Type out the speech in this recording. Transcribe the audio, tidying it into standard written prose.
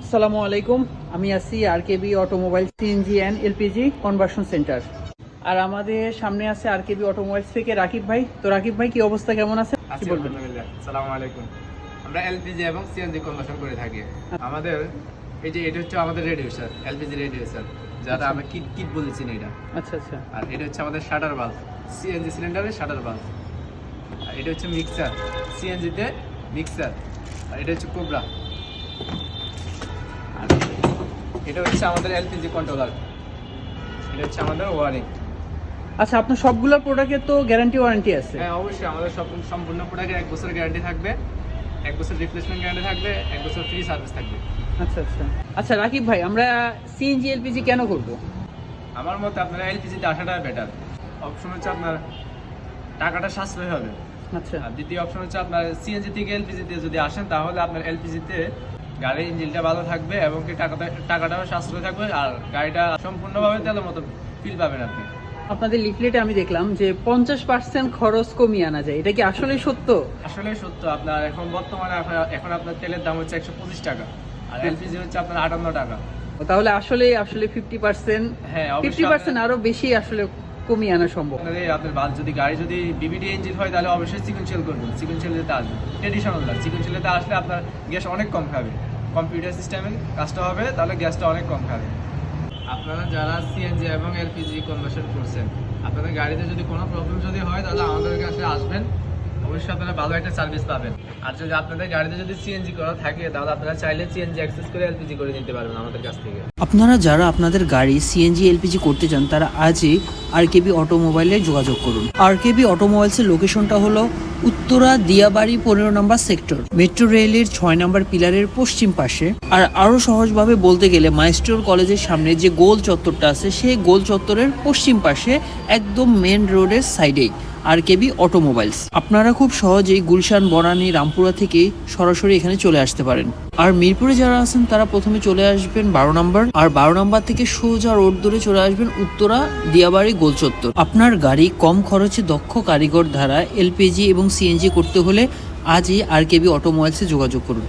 আসসালামু আলাইকুম। আমি আছি RKB automobile CNG and LPG conversion centre. আর আমাদের সামনে আছে আরকেবি অটোমোবাইলস থেকে রাকিব ভাই। তো রাকিব ভাই, কি অবস্থা, কেমন আছে, কি বলবেন? আসসালামু আলাইকুম। আমরা এলপিজি এবং সিএনজি কনভার্সন করে থাকি। আমাদের এটা হচ্ছে আমাদের রেডিয়েশন, এলপিজি রেডিয়েশন, যারা আমরা কিট বলেছি না এটা। আচ্ছা আচ্ছা। আর এটা হচ্ছে আমাদের শাটার বাল্ব, সিএনজি সিলিন্ডারের শাটার বাল্ব। আর এটা হচ্ছে মিক্সার, সিএনজিতে মিক্সার। আর এটা হচ্ছে কোবরা। আর এটা হচ্ছে আমাদের এলপিজি কন্ট্রোলার। এটা হচ্ছে আমাদের ওয়ারিং। আচ্ছা, আপনার সবগুলোর প্রোডাক্টের তো গ্যারান্টি ওয়ারেন্টি আছে? হ্যাঁ, অবশ্যই আমাদের সম্পূর্ণ প্রোডাক্টে 1 বছরের গ্যারান্টি থাকবে, 1 বছর রিপ্লেসমেন্ট গ্যারান্টি থাকবে, 1 বছর ফ্রি সার্ভিস থাকবে। আচ্ছা আচ্ছা। আচ্ছা রাকিব ভাই, আমরা সিএনজি এলপিজি কেন করব? আমার মতে আপনারা এলপিজিতে আসাটা বেটার। অপশন হচ্ছে আপনার টাকাটা সাশ্রয় হবে। আচ্ছা আর দ্বিতীয় অপশন হচ্ছে আপনার সিএনজি থেকে এলপিজিতে যদি আসেন, তাহলে আপনার এলপিজিতে গাড়ির ইঞ্জিনটা ভালো থাকবে এবং কি টাকাটাও সাশ্রয় থাকবে, আর গাড়িটা সম্পূর্ণভাবে তেলের মতো ফিল পাবেন আপনি। আপনাদের লিফলেটে আমি দেখলাম যে 50% খরচ কমিয়ে আনা যায়, এটা কি আসলে সত্য? আসলে সত্য। আপনার এখন বর্তমানে এখন আপনার তেলের দাম হচ্ছে 125 টাকা, আর এলপিজি হচ্ছে আপনার 58 টাকা। তাহলে আসলে 50%, হ্যাঁ, অবশ্যই 50% আরো বেশি আসলে কমিয়ে আনা সম্ভব। আপনার যদি বিবিডি ইঞ্জিন হয়, তাহলে অবশ্যই সিকুয়েন্সিয়াল করবেন। সিকুয়েন্সিয়ালিতে আসবেন, ট্রেডিশনাল না। সিকুয়েন্সিয়ালিতে আসলে আপনার গ্যাস অনেক কম খাবে, কম্পিউটার সিস্টেমে কাজটা হবে, তাহলে গ্যাসটা অনেক কম খাবে। আপনারা যারা সিএনজি এবং এলপিজি কনভার্সন করছেন, আপনাদের গাড়িতে যদি কোনো প্রবলেম যদি হয়, তাহলে আমাদের কাছে আসবেন, অবশ্যই আপনারা ভালো একটা সার্ভিস পাবেন। আর যদি আপনাদের গাড়িতে যদি সিএনজি করা থাকে, তাহলে আপনারা চাইলে সিএনজি অ্যাক্সেস করে এলপিজি করে নিতে পারবেন আমাদের কাছ থেকে। আপনারা যারা আপনাদের গাড়ি সিএনজি এলপিজি করতে চান, তারা আজই আরকেবি অটোমোবাইলে যোগাযোগ করুন। আরকেবি অটোমোবাইলসের লোকেশনটা হলো উত্তরা দিয়াবাড়ি 15 নম্বর সেক্টর, মেট্রো রেলের 6 নম্বর পিলারের পশ্চিম পাশে। আর আরো সহজভাবে বলতে গেলে মাইস্টোর কলেজের সামনে যে গোল চত্বরটা আছে, সেই গোল চত্বরের পশ্চিম পাশে একদম মেন রোডের সাইডেই আরকেবি অটোমোবাইলস। আপনারা খুব সহজেই গুলশান, বনানী, রামপুরা থেকে সরাসরি এখানে চলে আসতে পারেন। আর মিরপুরে যারা আছেন, তারা প্রথমে চলে আসবেন 12 নম্বর, আর 12 নম্বর থেকে সোজা রোড ধরে চলে আসবেন উত্তরা দিয়াবাড়ি গোল চত্বর। আপনার গাড়ি কম খরচে দক্ষ কারিগর দ্বারা এলপিজি এবং সিএনজি করতে হলে আজই আরকেবি অটোমোবাইলসে যোগাযোগ করুন।